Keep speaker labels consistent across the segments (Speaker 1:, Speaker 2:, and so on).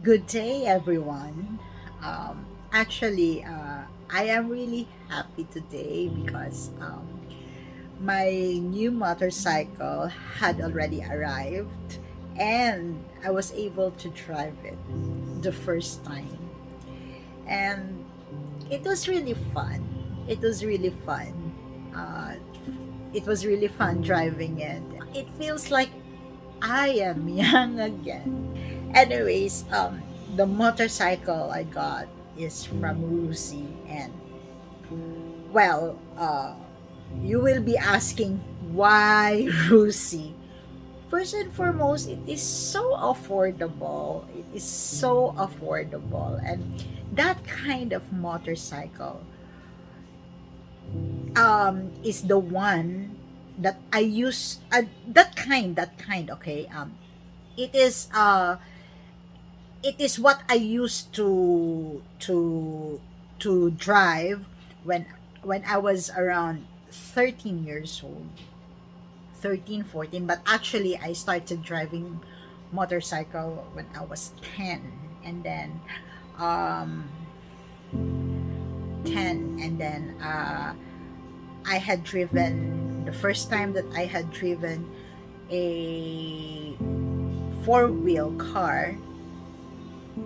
Speaker 1: Good day, everyone. I am really happy today because my new motorcycle had already arrived and I was able to drive it the first time. And it was really fun. It was really fun. Uh, it was really fun driving it. It feels like I am young again. Anyways, the motorcycle I got is from RUSI, and well, you will be asking why RUSI. First and foremost, it is so affordable. It is so affordable, and that kind of motorcycle is the one that I use. That kind. Okay. It is it is what I used to drive when I was around 13 years old. 13, 14. But actually I started driving motorcycle when I was 10, and then um 10 and then I had driven the first time that I had driven a four-wheel car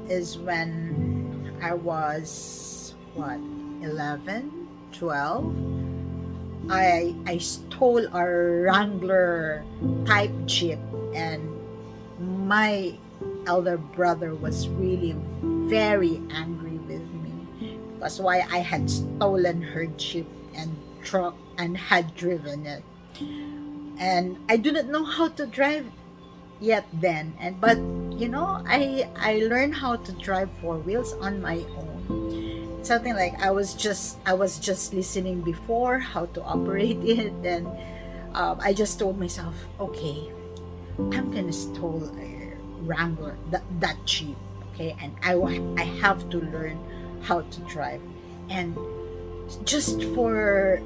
Speaker 1: is when I was what, 11, 12. I stole a Wrangler type Jeep, and my elder brother was really very angry with me because why I had stolen her Jeep and truck and had driven it, and I do not know how to drive yet then, and but I learned how to drive four wheels on my own. Something like I was just listening before how to operate it, and I just told myself, okay, I'm gonna stole a Wrangler, that Jeep, okay, and I have to learn how to drive, and just for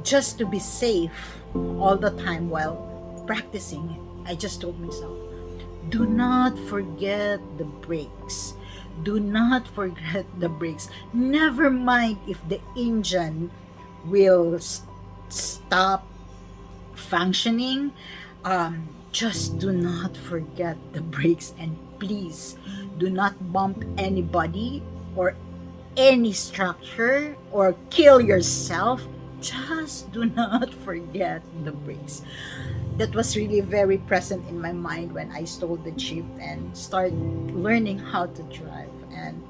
Speaker 1: just to be safe all the time while practicing it, I just told myself, do not forget the brakes. Do not forget the brakes. Never mind if the engine will stop functioning. Just do not forget the brakes, and please do not bump anybody or any structure or kill yourself. Just do not forget the brakes. That was really very present in my mind when I stole the Jeep and started learning how to drive. And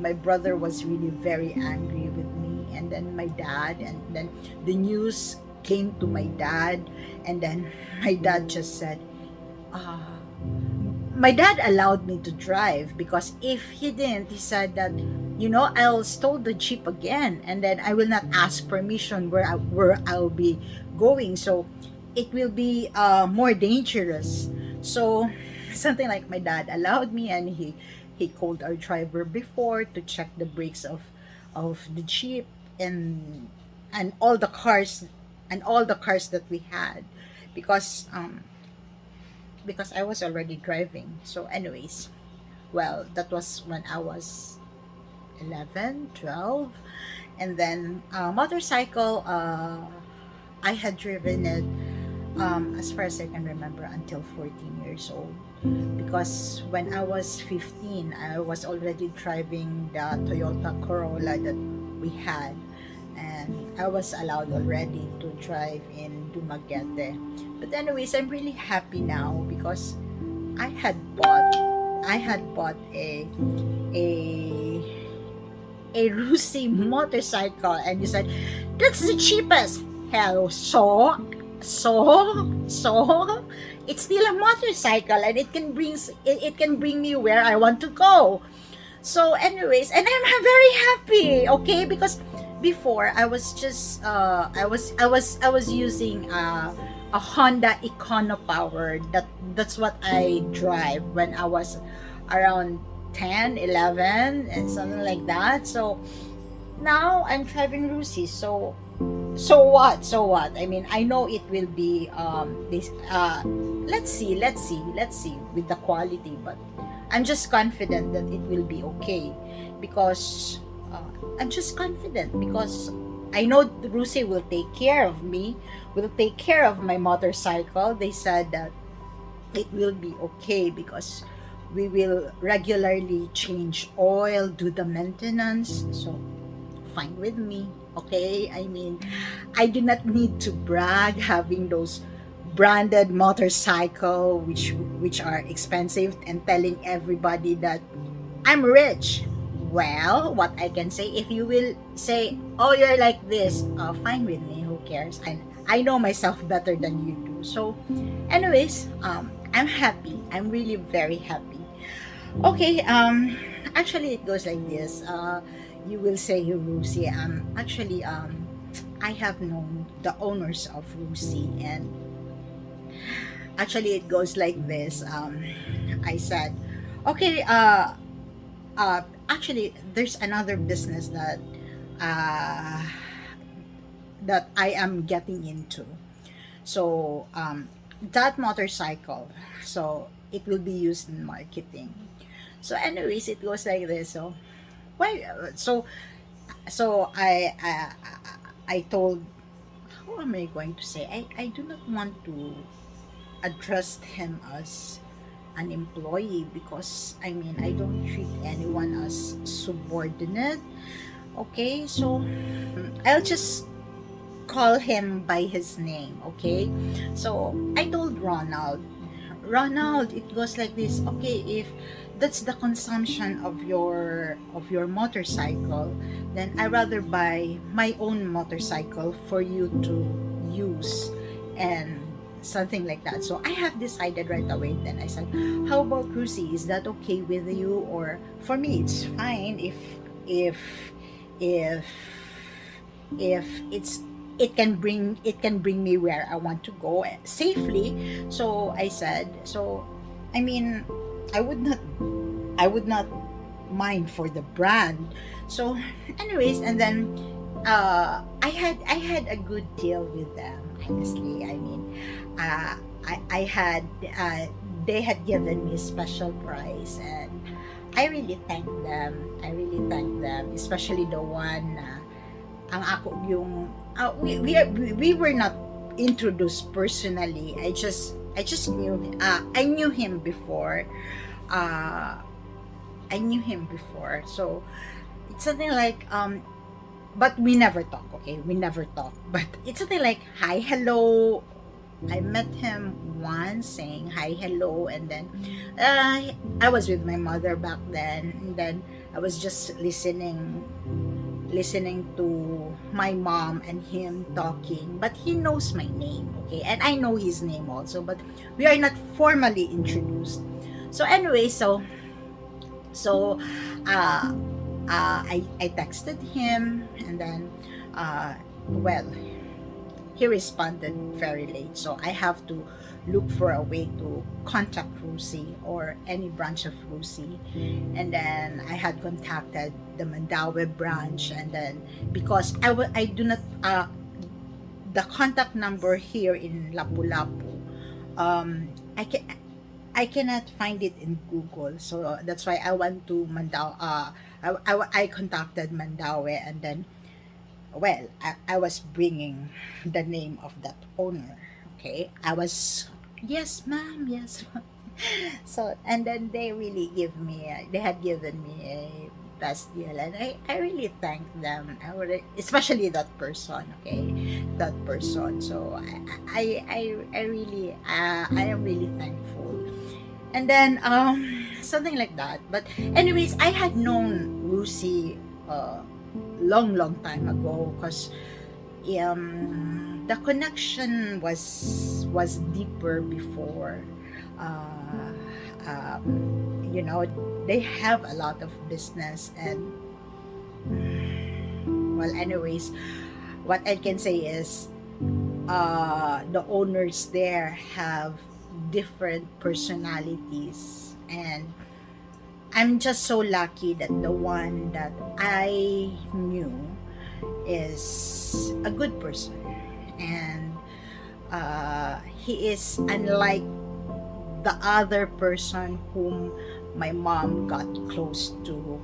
Speaker 1: my brother was really very angry with me, and then my dad, and then the news came to my dad, and then my dad just said, ah, my dad allowed me to drive because if he didn't, he said that, I'll stole the Jeep again, and then I will not ask permission where I'll be going. So it will be more dangerous. So something like my dad allowed me, and he called our driver before to check the brakes of the Jeep, and all the cars, that we had, because I was already driving. So anyways, well, that was when I was 11, 12. And then motorcycle, I had driven it, as far as I can remember, until 14 years old, because when I was 15 I was already driving the Toyota Corolla that we had, and I was allowed already to drive in Dumaguete. But anyways, I'm really happy now because I had bought a RUSI motorcycle, and you said that's the cheapest. Hell, so it's still a motorcycle, and it can bring me where I want to go. So anyways, and I'm very happy, okay, because before I was just I was using a Honda Econopower. That's what I drive when I was around 10, 11, and something like that. So now I'm driving RUSI. So So what? So what? I mean, I know it will be this let's see with the quality, but I'm just confident that it will be okay because I'm just confident because I know Rusi will take care of me, will take care of my motorcycle. They said that it will be okay because we will regularly change oil, do the maintenance. So fine with me. Okay, I mean, I do not need to brag having those branded motorcycle which are expensive and telling everybody that I'm rich. Well, what I can say, if you will say, oh, you're like this, fine with me, who cares? I know myself better than you do. So anyways, I'm happy. I'm really very happy. Okay, actually it goes like this. You will say Rusi. Actually, I have known the owners of Rusi, and actually it goes like this. I said, okay, actually, there's another business uh, that I am getting into. So, that motorcycle, so it will be used in marketing. So, anyways, it goes like this. So, why? So I told, how am I going to say? I do not want to address him as an employee because I mean I don't treat anyone as subordinate. Okay, so I'll just call him by his name. Okay, so I told Ronald, it goes like this. Okay, if that's the consumption of your motorcycle, then I rather buy my own motorcycle for you to use and something like that. So I have decided right away. Then I said, "How about Cruzy? Is that okay with you? Or for me, it's fine if if if it can bring me where I want to go safely." So I said, so I mean, I would not I would not mind for the brand. So anyways, and then I had a good deal with them, honestly. I mean, I had they had given me a special price, and I really thank them. I really thank them, especially the one na ang ako yung we were not introduced personally. I just knew I knew him before. Uh, I knew him before. So it's something like but we never talk, okay? We never talk. But it's something like hi, hello. I met him once saying hi, hello, and then I was with my mother back then, and then I was just listening to my mom and him talking, but he knows my name, okay, and I know his name also, but we are not formally introduced. So anyway, so uh, I texted him, and then well, he responded very late, so I have to look for a way to contact Rusi or any branch of Rusi. And then I had contacted the Mandaue branch, and then because I do not the contact number here in Lapu-Lapu, I can I cannot find it in Google, so that's why I went to Mandaue. I contacted Mandaue, and then well, I was bringing the name of that owner. Okay, I was, yes, ma'am, yes, ma'am. So, and then they really they had given me a best deal, and I really thank them. Especially that person, okay, that person. So, I really, I am really thankful. And then, something like that. But, anyways, I had known Lucy, long time ago, because the connection was deeper before. You know, they have a lot of business, and well, anyways, what I can say is the owners there have different personalities, and I'm just so lucky that the one that I knew, is a good person, and he is unlike the other person whom my mom got close to.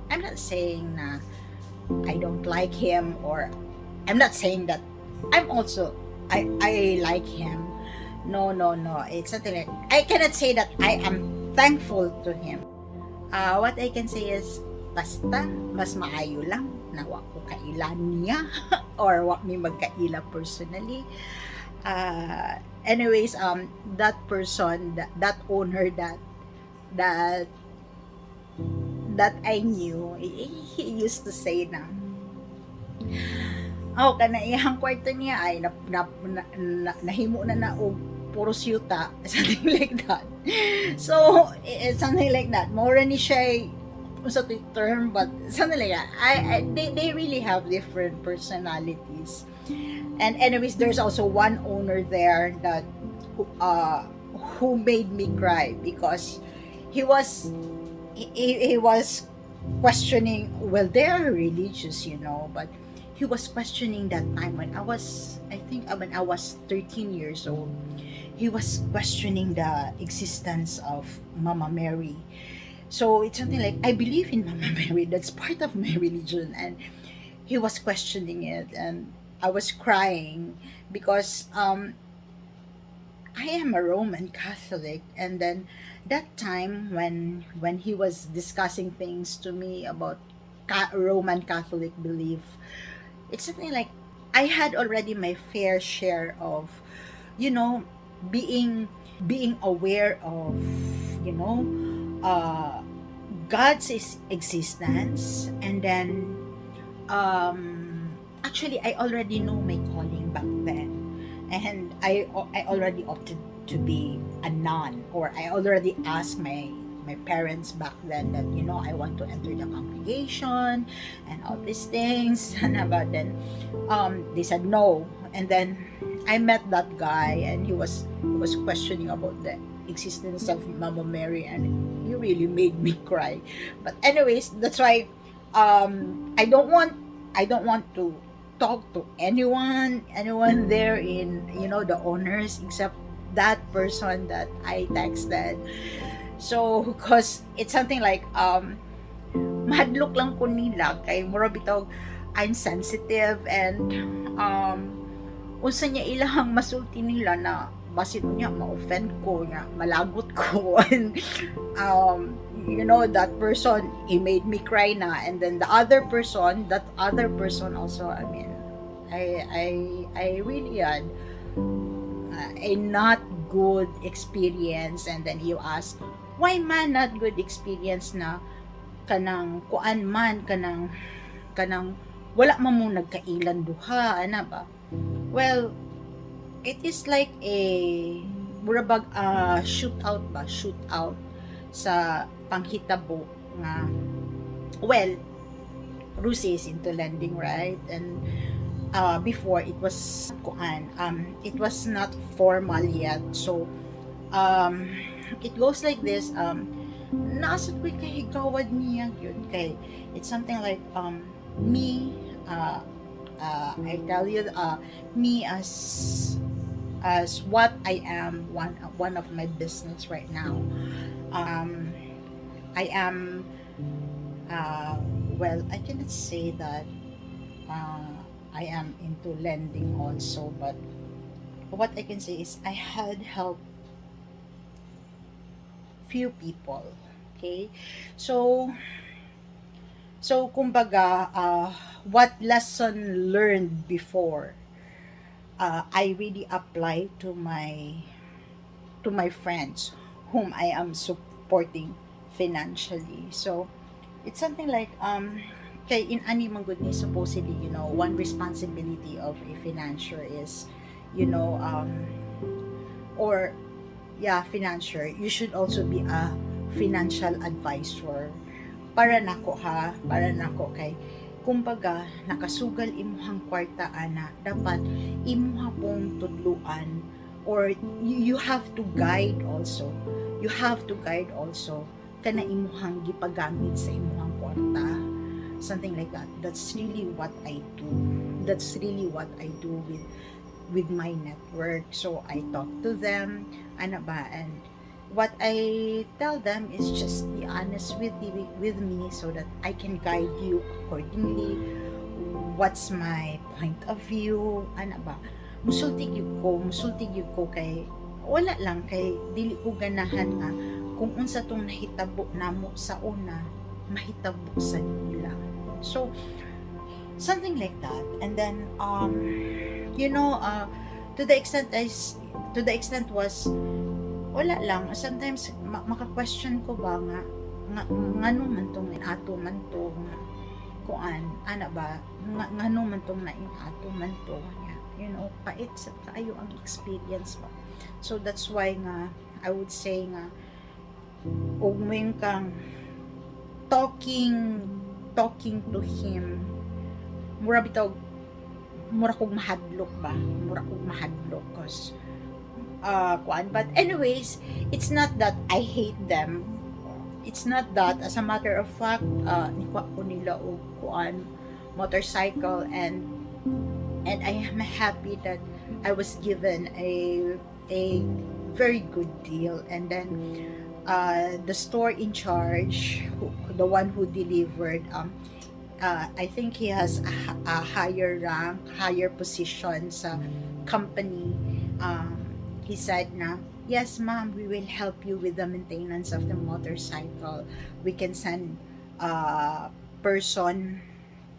Speaker 1: I'm not saying na I don't like him, or I'm not saying that I'm also I like him. No, no, no. It's something like I cannot say that I am thankful to him. What I can say is basta mas maayo lang na wa ko kailan niya or wa mi magkaila personally. Anyways, that person, that owner that that I knew, he used to say na, oh, kana iyang kwarto niya ay nahimo na og puro siyuta, something like that. So, it's something like that. More ni siya sa term, but something like that. They really have different personalities. And anyways, there's also one owner there that who made me cry because he was he was questioning. Well, they are religious, but he was questioning that time when I think when I was 13 years old. He was questioning the existence of Mama Mary. So it's something like, I believe in Mama Mary. That's part of my religion. And he was questioning it. And I was crying because I am a Roman Catholic. And then that time when he was discussing things to me about Roman Catholic belief, it's something like I had already my fair share of, you know, being aware of, you know, God's existence, and then actually I already know my calling back then, and I already opted to be a nun, or I already asked my parents back then that I want to enter the congregation and all these things. And about then they said no, and then I met that guy, and he was questioning about the existence of Mama Mary, and he really made me cry. But anyways, that's why I don't want to talk to anyone there in the owners, except that person that I texted. So because it's something like mahadlok lang ko nila kay mura bitaw I'm sensitive, and unsa niya ilahang masulti nila na basit niya ma-offend ko nga malagot ko. And that person, he made me cry na, and then that other person also, I mean, I really had a not good experience. And then you ask, why man not good experience na kanang kuan man kanang wala man mo nagkailan duha, ana ba? Well, it is like a murabag shootout sa panghitabo nga. Well, RUSI is into lending, right? And before it was it was not formal yet. So it goes like this. Naasad ko kay higawad niya yun kay it's something like me I tell you, me as what I am, one of my business right now. I am well, I cannot say that I am into lending also, but what I can say is I had helped few people. Okay, so kumbaga, what lesson learned before, I really apply to my friends whom I am supporting financially. So it's something like kay in ani man good ni supposedly, one responsibility of a financier is, or yeah, financier, you should also be a financial advisor. Para nako kay kumbaga nakasugal imuhang kwarta ana, dapat imuha pong tudluan, or you have to guide also kana imuhang gipagamit sa imuhang kwarta. something like that. That's really what I do. That's really what I do with my network. So I talk to them, ano ba, and what I tell them is just be honest with me so that I can guide you accordingly. What's my point of view, ano ba, musultig yun ko kay wala lang kay dili ko ganahan nga kung unsa tong nahitabo namo sa una mahitabo sa nila. So something like that. And then you know, to the extent was wala lang, sometimes maka-question ko ba nga ngano man tong ato man to nga kuan ana ba ngano man tong ato man to nga, you know, pait sa kaayo ang experience ba. So that's why nga I would say nga ug mo kang talking to him, mura bitaw mura kog mahadlok ba, mura kog mahadlok cause kuan. But anyways, it's not that I hate them, it's not that. As a matter of fact, nikuha ko nila og kuan motorcycle, and I am happy that I was given a very good deal. And then the store in charge, the one who delivered, I think he has a higher rank, higher position sa company. He said na, yes ma'am, we will help you with the maintenance of the motorcycle. We can send a person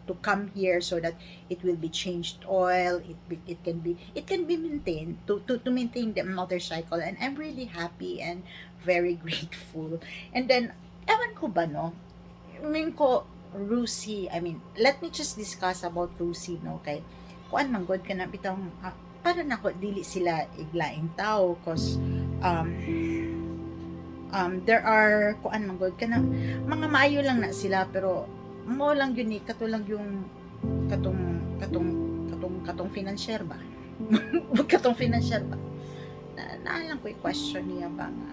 Speaker 1: to come here so that it will be changed oil, it can be maintained to maintain the motorcycle. And I'm really happy and very grateful. And then ewan ko ba no, RUSI, let me just discuss about RUSI, no, kay kuan man god ka na bitang para nako dili sila iglaing tao, cause there are kuan man god kana mga maayo lang na sila, pero mo lang yun ni katulang yung katong financier ba katong financier ba na lang ko i-question niya ba nga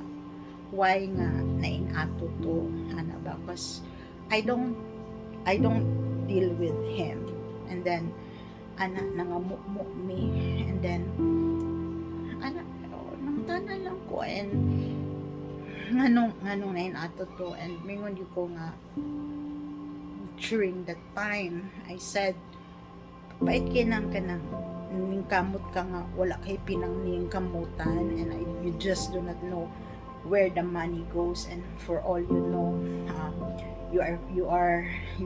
Speaker 1: why nga nainato to ana ba, cause I don't deal with him. And then ana nangamukmuk me, and then ana nangtana lang ko, and nganong nainato to. And mingon di ko nga during that time I said, bait kinang kanang ningkamot ka nga wala kay pinang ningkamutan, and you just do not know where the money goes. And for all you know, you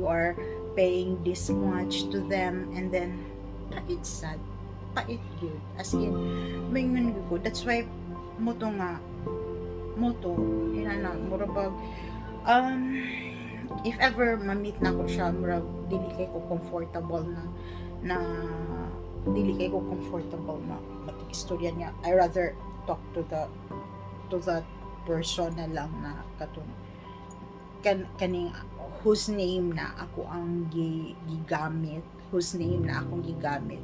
Speaker 1: are paying this much to them, and then pait sad, pait good, as in mingon ko. That's why moto inana murabag if ever ma-meet na ko siya, murag dili kay ko comfortable na dili kay ko comfortable na matig-istorya niya. I rather talk to that person na lang na katong kaning whose name na ako ang gigamit, whose name na akong gigamit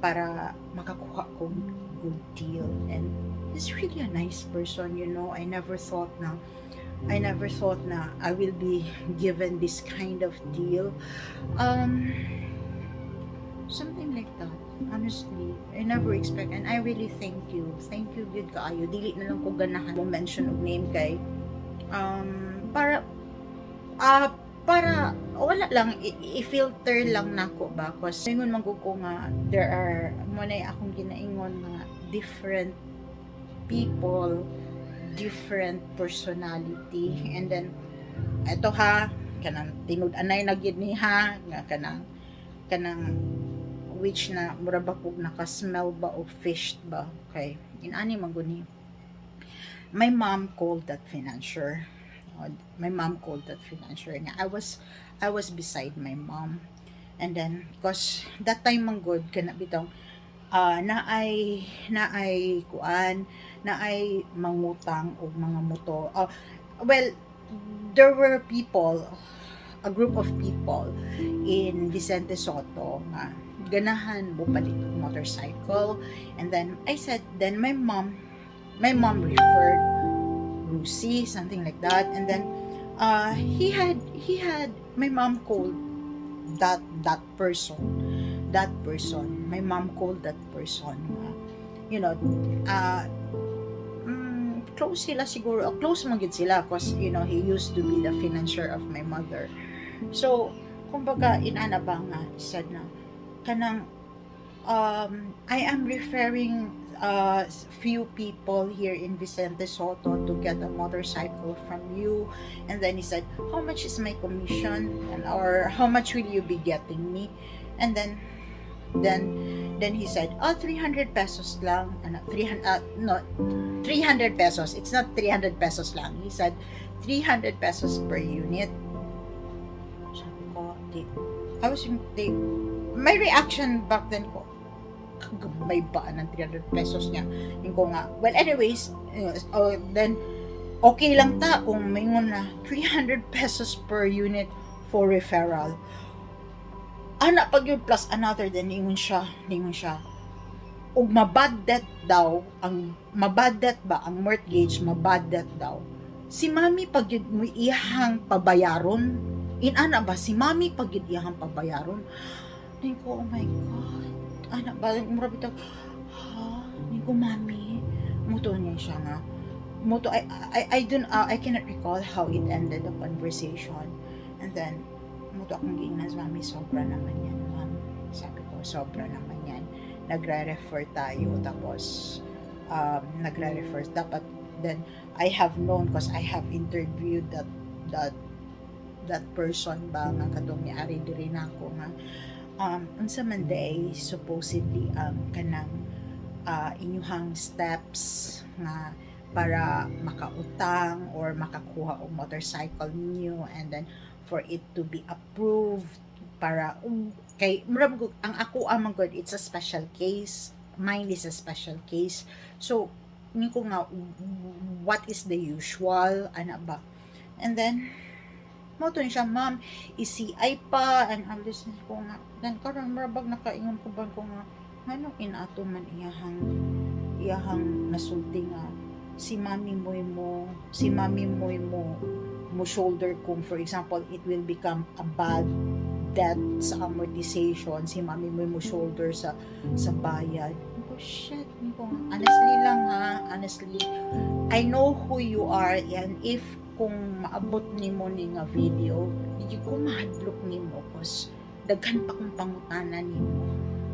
Speaker 1: para makakuha kong good deal. And he's really a nice person, you know. I never thought na I will be given this kind of deal. Something like that. Honestly, I never expect, and I really thank you good kaayo. Dili na lang ko ganahan mo mention og name kay para wala lang i-filter lang nako ba, cause ingon man ko nga there are mo na akong ginaingon nga different people, different personality. And then eto ha, kanang tinud-anay na gid ni ha nga kanang which na mura ba kog naka-smell ba o fish ba, okay inani man guni. My mom called that financier. Nga I was beside my mom, and then cause that time man good kana bitong naay mangutang og mga motor. Well, there were a group of people in Vicente Soto nga ganahan mo palit og motorcycle. And then I said, then my mom referred RUSI, something like that. And then he had my mom called that person, my mom called that person, you know, uh, close sila siguro, close man gid sila, cause he used to be the financier of my mother. So kumbaga inana ba nga said na kanang I am referring few people here in Vicente Soto to get a motorcycle from you. And then he said, how much is my commission, and or how much will you be getting me? And then he said, 300 pesos lang, 300 no, 300 pesos, it's not 300 pesos lang, he said 300 pesos per unit. Sabi ko, my reaction back then ko, may ba ng 300 pesos niya? Yung ko nga, well anyways, then okay lang ta kung mayroon na 300 pesos per unit for referral. Ana pag yun plus another, then ningon siya ug mabad debt ba ang mortgage, mabad debt daw si mami pag yun mo iyahang pabayaron. Inana ba si mami pag yun iyahang pabayaron? Ningo, oh my god, ana ba mura bitaw, ningo mami muto niya siya nga muto. I cannot recall how it ended the conversation. And then muto akong giingnan sa mami, sobra naman yan ma'am, sabi ko, sobra naman yan, nagre-refer tayo, tapos nagre-refer dapat. Then I have known, because I have interviewed that person ba nga katong niari diri nako nga unsa man day supposedly kanang inyuhang steps nga para makautang or makakuha og motorcycle niyo, and then for it to be approved para kay murag ang ako amang good, it's a special case, mine is a special case. So ni ko nga what is the usual ana ba. And then mo to siya, ma'am i-CI pa, and all this ko nga, then karon murag nakaingon ko ba ko nga ngano inato man iyahang nasulti nga si mami moy mo shoulder kung for example it will become a bad debt sa amortization, si mami mo shoulder sa bayad. Oh shit, honestly I know who you are, and if kung maabot nimo ni nga video, di ko mahadlok nimo, cause daghan pa kong pangutanan nimo,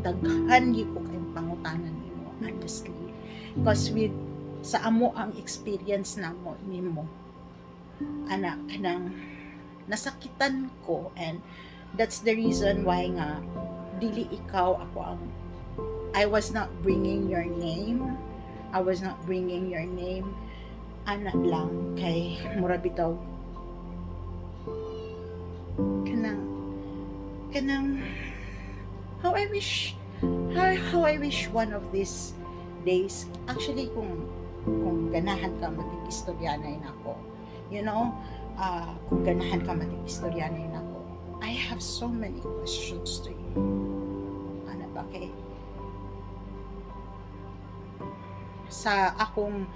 Speaker 1: daghan gyud ko kay pangutanan nimo, honestly, cause with sa amo ang experience namo nimo ana kanang nasakitan ko, and that's the reason why nga dili ikaw ako ang I was not bringing your name ana lang kay mura bitaw kanang how I wish one of these days, actually kung ganahan ka matig-istoryanay nako, kung ganahan ka matig-istoryanay nako, I have so many questions to you. Ano ba kay sa akong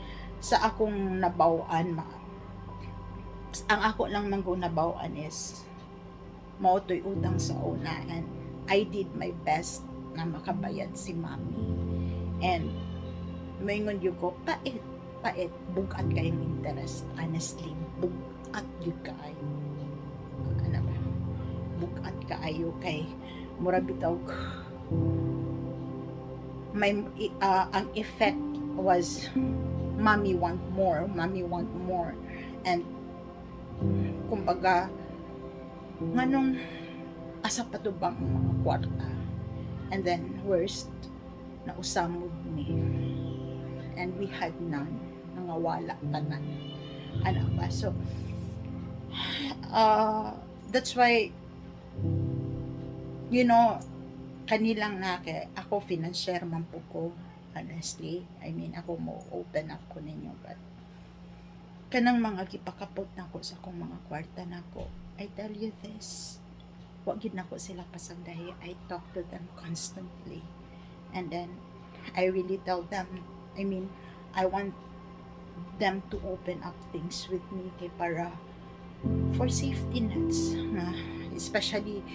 Speaker 1: nabaw-an ang ako lang manggo nabaw-an is mautoy utang sa una, and I did my best na makabayad si mami, and maingon yung ko pait bugat kayong interest, honestly bugat yung kaayo, ano ba, bugat kaayo kay mura bitaw may ang effect was mommy want more, and kumbaga nganong asa pa to bang mga kwarta, and then worst na usamod ni, and we had none, nangawala tanan, ano ba. So that's why kanilang nake ako financier man po ko, honestly, I mean ako mo open up ko ninyo, but kanang mga gipakapot nako sa akong mga kwarta nako, I tell you this, wag gid nako sila pasagdahi. I talk to them constantly, and then I really tell them, I mean I want them to open up things with me kay para for safety nets na, especially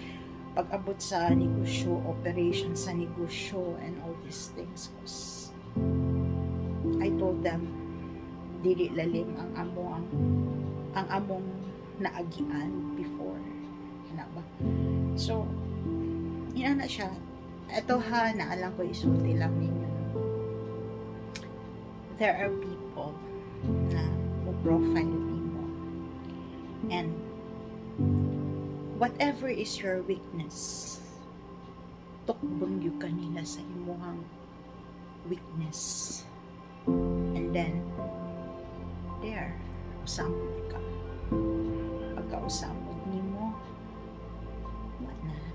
Speaker 1: pag-abot sa negosyo, operation sa negosyo, and all these things. Cause I told them, dili lalim ang among naagian before. Na ba? So, ina na siya. Ito ha, naalang ko isulti lang ninyo. There are people na mo-profile mo. And whatever is your weakness, tukbong yung kanila sa imuhang weakness. And then, there, usamod ka. Pagka-usamod nimo, na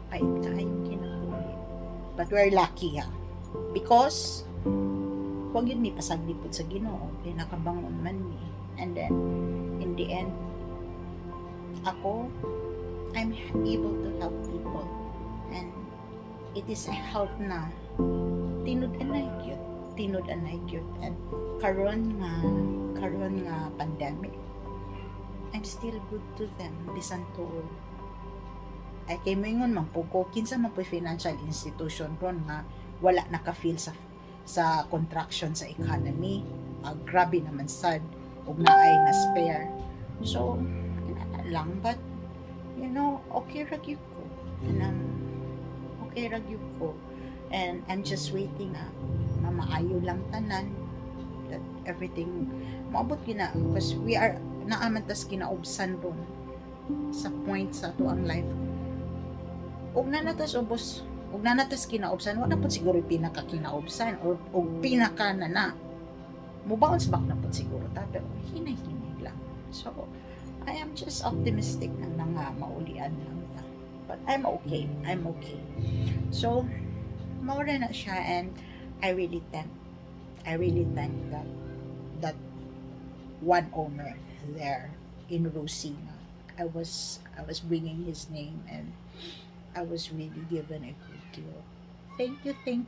Speaker 1: pait ka yung kinabuhi. But we're lucky ha. Because, huwag yun may pasaglipod sa Ginoo. Kaya nakabangon man mi. And then, in the end, I'm able to help people. And it is a help na tinud-anay cute. And karon nga pandemic, I'm still good to them. Bisan to ay kay moingon man po kinsa man po financial institution ron nga wala naka-feel sa contraction sa economy. Grabe naman sad ug naay na spare. So lang, but you know, okay ra gyud ko. Okay ra gyud ko. And I'm just waiting na mamaayo lang tanan that everything maabot gina because we are naaman tas kinaubsan ron sa point sa tuang life. Ug na natas ubos, ug na natas kinaubsan, wala pud siguro pinaka-kinaubsan or pinaka na mo-bounce back na pud siguro ta, pero hinay-hinay lang. So I am just optimistic na nga maulian lang ta. But I'm okay. So maura na siya, and I really thank that one owner there in RUSI. I was bringing his name, and I was really given a good deal. Thank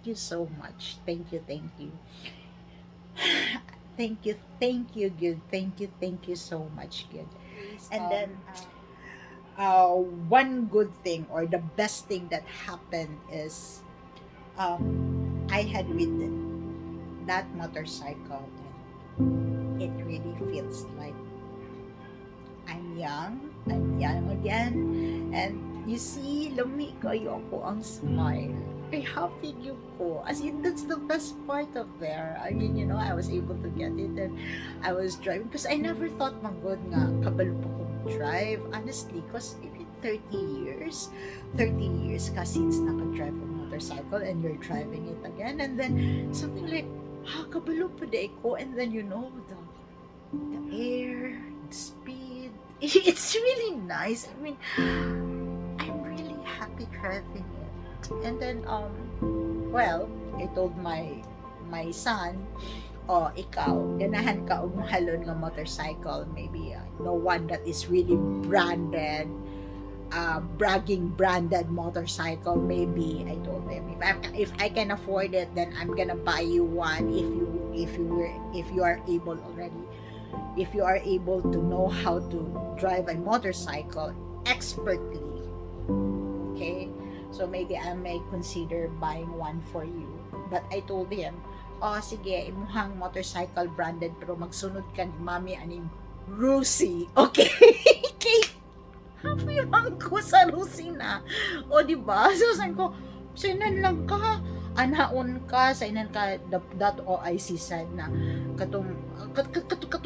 Speaker 1: you so much. Thank you. Thank you, good. Thank you so much, good. And then, one good thing or the best thing that happened is, I had ridden that motorcycle, and it really feels like I'm young again. And you see, lumi kayo ako ang smile. Ay, happy yun ko. As in, that's the best part of there. I mean, you know, I was able to get it, and I was driving. Because I never thought, manggod nga, kabalo pa kong drive. Honestly, because even 30 years ka since naka-drive a motorcycle, and you're driving it again. And then, something like, kabalo pa da ko. And then, you know, the air, the speed. It's really nice. I mean, I'm really happy driving it. And then, well, I told my son, ikaw, ganahan ka og mahalon nga motorcycle, maybe the one that is really branded, bragging branded motorcycle. Maybe I told him, if I can afford it, then I'm gonna buy you one. If you are able already, if you are able to know how to drive a motorcycle expertly, okay, so maybe I may consider buying one for you. But I told him, sige, imuhang motorcycle branded, pero magsunod ka ni mami aning RUSI, okay? Happy man ko sa RUSI na, diba? So sabi ko, sinan lang ka, anaon ka, sa inan ka, that OIC said na, katong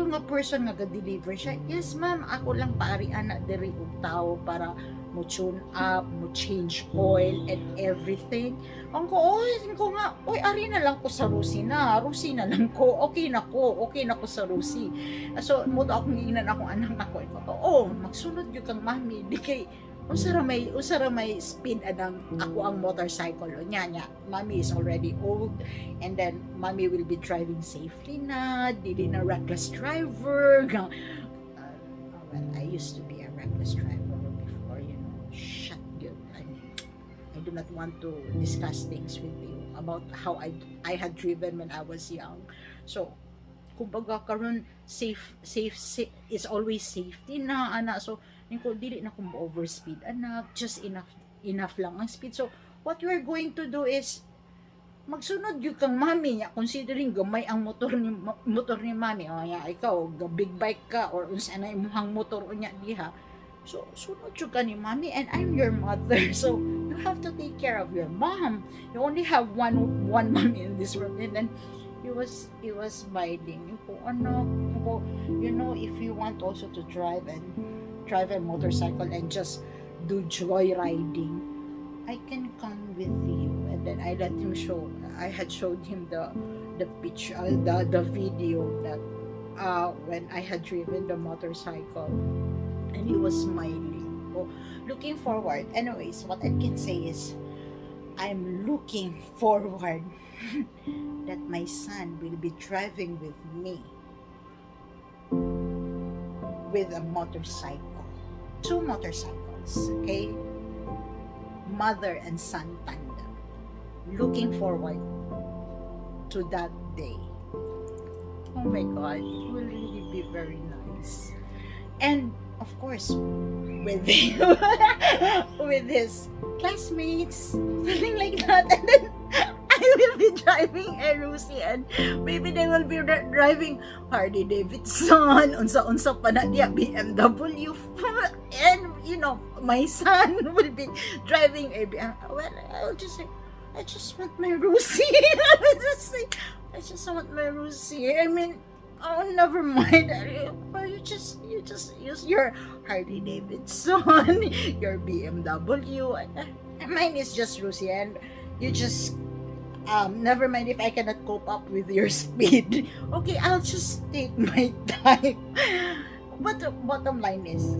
Speaker 1: nga person nga ga-deliver siya. Yes ma'am, ako lang paarian na diri og tao para mo tune up, mo change oil and everything. Ang ko nga, ari na lang ko sa RUSI na lang ko, okay na ko sa RUSI. So, mo daw akong ingnan akong anak ako, magsunod yun kang mami, di kay, usara may speed adang ako ang motorcycle nya mami is already old, and then mami will be driving safely na, dili na reckless driver. Well, I used to be a reckless driver before, you know. Shut good. I mean, I do not want to discuss things with you about how I had driven when I was young. So kumbaga karon safe is always safety na ana. So niko dili na ko overspeed anak, just enough enough lang ang speed. So, what we're going to do is, magsunod yung kang mami niya, considering gamay ang motor ni mami. O ya, ikaw, big bike ka, or unsa na imuhang motor niya diha. So, sunod yung ka ni mami, and I'm your mother. So, you have to take care of your mom. You only have one mom in this world. And then, he was smiling. Ano, if you want also to drive a motorcycle and just do joyriding, I can come with you. And then I let him show. I had showed him the picture, the video that when I had driven the motorcycle, and he was smiling. Oh, looking forward. Anyways, what I can say is, I'm looking forward that my son will be driving with me with a motorcycle. 2 motorcycles, okay? Mother and son tandem. Looking forward to that day. Oh my God, it will really be very nice. And of course, with with his classmates, something like that. And then I will be driving a RUSI, and maybe they will be driving Harley Davidson, unsa pa na diya, BMW, and my son will be driving a well, I'll just say, I just want my RUSI. I just want my RUSI. I mean, oh, never mind. You just use your Harley Davidson, your BMW. Mine is just RUSI, and you just never mind if I cannot cope up with your speed. Okay, I'll just take my time. But the bottom line is,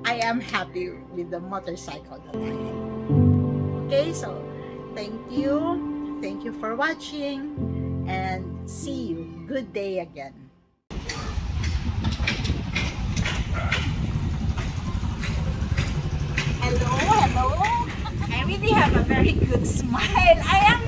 Speaker 1: I am happy with the motorcycle that I have. Okay, so thank you for watching, and see you. Good day again. Hello. I really have a very good smile. I am